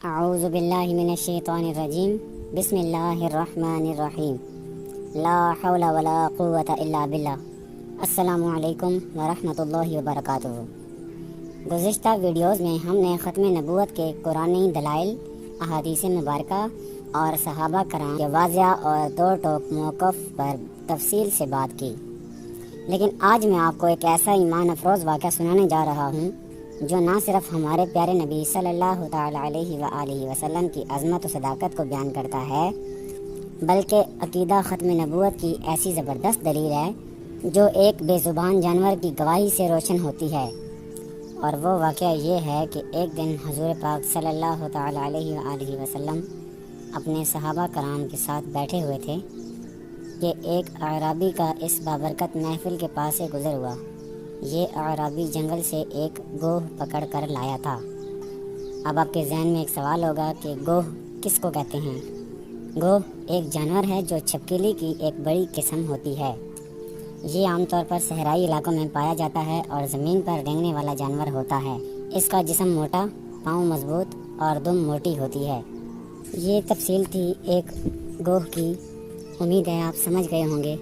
اعوذ باللہ من الشیطان الرجیم بسم اللہ الرحمن الرحیم لا حول ولا قوة الا باللہ۔ السلام علیکم ورحمۃ اللہ وبرکاتہ۔ گزشتہ ویڈیوز میں ہم نے ختم نبوت کے قرآنی دلائل، احادیث مبارکہ اور صحابہ کرام کے واضح اور دو ٹوک موقف پر تفصیل سے بات کی، لیکن آج میں آپ کو ایک ایسا ایمان افروز واقعہ سنانے جا رہا ہوں جو نہ صرف ہمارے پیارے نبی صلی اللہ تعالی علیہ وآلہ وسلم کی عظمت و صداقت کو بیان کرتا ہے، بلکہ عقیدہ ختم نبوت کی ایسی زبردست دلیل ہے جو ایک بے زبان جانور کی گواہی سے روشن ہوتی ہے۔ اور وہ واقعہ یہ ہے کہ ایک دن حضور پاک صلی اللہ تعالی علیہ وآلہ وسلم اپنے صحابہ کرام کے ساتھ بیٹھے ہوئے تھے کہ ایک اعرابی کا اس بابرکت محفل کے پاس سے گزر ہوا۔ یہ اعرابی جنگل سے ایک گوہ پکڑ کر لایا تھا۔ اب آپ کے ذہن میں ایک سوال ہوگا کہ گوہ کس کو کہتے ہیں؟ گوہ ایک جانور ہے جو چھپکلی کی ایک بڑی قسم ہوتی ہے۔ یہ عام طور پر صحرائی علاقوں میں پایا جاتا ہے اور زمین پر رینگنے والا جانور ہوتا ہے۔ اس کا جسم موٹا، پاؤں مضبوط اور دم موٹی ہوتی ہے۔ یہ تفصیل تھی ایک گوہ کی، امید ہے آپ سمجھ گئے ہوں گے۔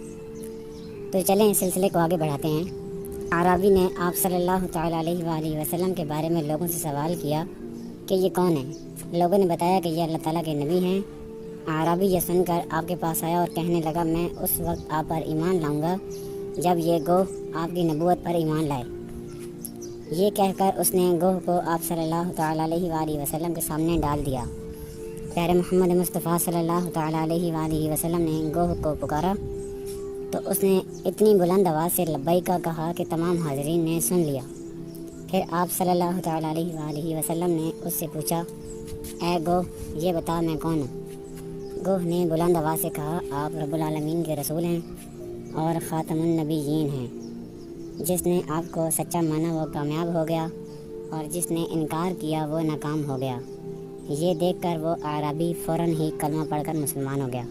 تو چلیں اس سلسلے کو آگے بڑھاتے ہیں۔ اعرابی نے آپ صلی اللہ تعالی علیہ وآلہ وسلم کے بارے میں لوگوں سے سوال کیا کہ یہ کون ہے؟ لوگوں نے بتایا کہ یہ اللہ تعالیٰ کے نبی ہیں۔ اعرابی یہ سن کر آپ کے پاس آیا اور کہنے لگا، میں اس وقت آپ پر ایمان لاؤں گا جب یہ گوہ آپ کی نبوت پر ایمان لائے۔ یہ کہہ کر اس نے گوہ کو آپ صلی اللہ تعالی علیہ وآلہ وسلم کے سامنے ڈال دیا۔ پیارے محمد مصطفیٰ صلی اللہ تعالی علیہ وآلہ وسلم نے گوہ کو پکارا تو اس نے اتنی بلند آواز سے لبیکہ کہا کہ تمام حاضرین نے سن لیا۔ پھر آپ صلی اللہ تعالی علیہ وآلہ وسلم نے اس سے پوچھا، اے گوہ یہ بتا میں کون ہوں؟ گوہ نے بلند آواز سے کہا، آپ رب العالمین کے رسول ہیں اور خاتم النبیین ہیں۔ جس نے آپ کو سچا مانا وہ کامیاب ہو گیا اور جس نے انکار کیا وہ ناکام ہو گیا۔ یہ دیکھ کر وہ اعرابی فوراً ہی کلمہ پڑھ کر مسلمان ہو گیا۔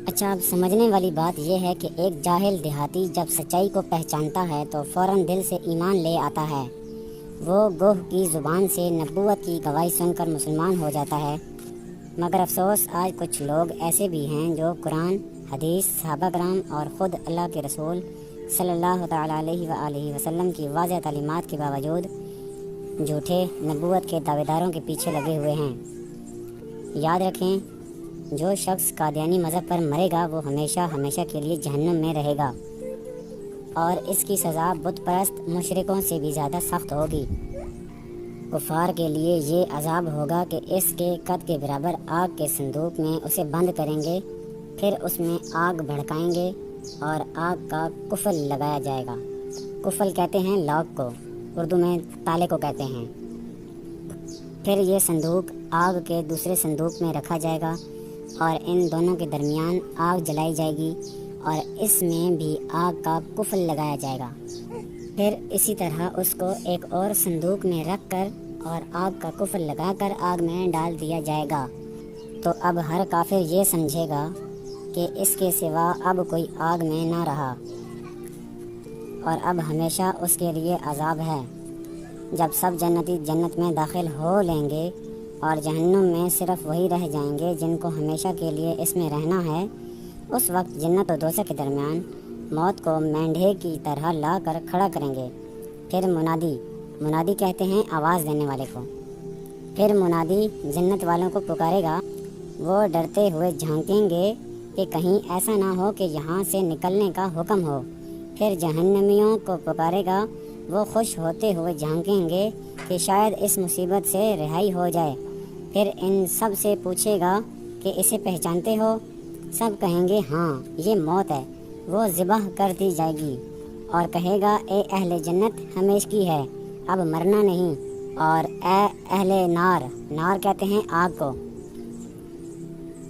اچھا، اب سمجھنے والی بات یہ ہے کہ ایک جاہل دیہاتی جب سچائی کو پہچانتا ہے تو فوراً دل سے ایمان لے آتا ہے۔ وہ گوہ کی زبان سے نبوت کی گواہی سن کر مسلمان ہو جاتا ہے۔ مگر افسوس آج کچھ لوگ ایسے بھی ہیں جو قرآن، حدیث، صحابہ کرام اور خود اللہ کے رسول صلی اللہ تعالی علیہ وآلہ وسلم کی واضح تعلیمات کے باوجود جھوٹے نبوت کے دعوے داروں کے پیچھے لگے ہوئے ہیں۔ یاد رکھیں، جو شخص قادیانی مذہب پر مرے گا وہ ہمیشہ ہمیشہ کے لیے جہنم میں رہے گا، اور اس کی سزا بت پرست مشرکوں سے بھی زیادہ سخت ہوگی۔ کفار کے لیے یہ عذاب ہوگا کہ اس کے قد کے برابر آگ کے صندوق میں اسے بند کریں گے، پھر اس میں آگ بھڑکائیں گے اور آگ کا قفل لگایا جائے گا۔ قفل کہتے ہیں لاک کو، اردو میں تالے کو کہتے ہیں۔ پھر یہ صندوق آگ کے دوسرے صندوق میں رکھا جائے گا اور ان دونوں کے درمیان آگ جلائی جائے گی اور اس میں بھی آگ کا قفل لگایا جائے گا۔ پھر اسی طرح اس کو ایک اور صندوق میں رکھ کر اور آگ کا قفل لگا کر آگ میں ڈال دیا جائے گا۔ تو اب ہر کافر یہ سمجھے گا کہ اس کے سوا اب کوئی آگ میں نہ رہا اور اب ہمیشہ اس کے لیے عذاب ہے۔ جب سب جنتی جنت میں داخل ہو لیں گے اور جہنم میں صرف وہی رہ جائیں گے جن کو ہمیشہ کے لیے اس میں رہنا ہے، اس وقت جنت و دوزخ کے درمیان موت کو مینڈھے کی طرح لا کر کھڑا کریں گے۔ پھر منادی کہتے ہیں آواز دینے والے کو۔ پھر منادی جنت والوں کو پکارے گا، وہ ڈرتے ہوئے جھانکیں گے کہ کہیں ایسا نہ ہو کہ یہاں سے نکلنے کا حکم ہو۔ پھر جہنمیوں کو پکارے گا، وہ خوش ہوتے ہوئے جھانکیں گے کہ شاید اس مصیبت سے رہائی ہو جائے۔ پھر ان سب سے پوچھے گا کہ اسے پہچانتے ہو؟ سب کہیں گے ہاں یہ موت ہے۔ وہ ذبح کر دی جائے گی اور کہے گا، اے اہل جنت ہمیش کی ہے، اب مرنا نہیں، اور اے اہل نار کہتے ہیں آگ کو،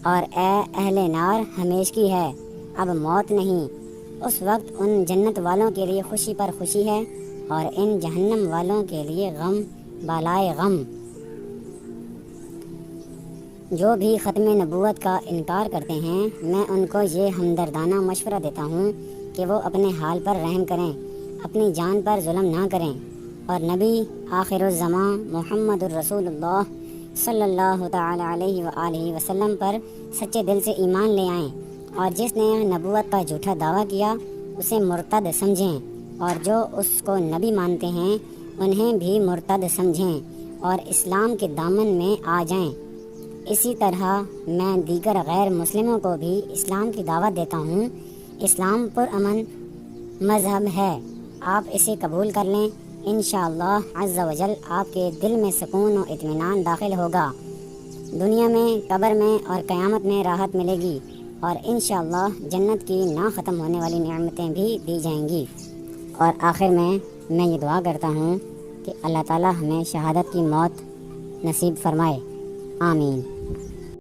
اور اے اہل نار ہمیش کی ہے، اب موت نہیں۔ اس وقت ان جنت والوں کے لیے خوشی پر خوشی ہے اور ان جہنم والوں کے لیے غم بالائے غم۔ جو بھی ختم نبوت کا انکار کرتے ہیں، میں ان کو یہ ہمدردانہ مشورہ دیتا ہوں کہ وہ اپنے حال پر رحم کریں، اپنی جان پر ظلم نہ کریں اور نبی آخر الزمان محمد الرسول اللہ صلی اللہ تعالی علیہ وآلہ وسلم پر سچے دل سے ایمان لے آئیں، اور جس نے نبوت کا جھوٹا دعویٰ کیا اسے مرتد سمجھیں، اور جو اس کو نبی مانتے ہیں انہیں بھی مرتد سمجھیں اور اسلام کے دامن میں آ جائیں۔ اسی طرح میں دیگر غیر مسلموں کو بھی اسلام کی دعوت دیتا ہوں۔ اسلام پرامن مذہب ہے، آپ اسے قبول کر لیں، انشاءاللہ عز و جل آپ کے دل میں سکون و اطمینان داخل ہوگا، دنیا میں، قبر میں اور قیامت میں راحت ملے گی، اور انشاءاللہ جنت کی نہ ختم ہونے والی نعمتیں بھی دی جائیں گی۔ اور آخر میں یہ دعا کرتا ہوں کہ اللہ تعالی ہمیں شہادت کی موت نصیب فرمائے، آمین۔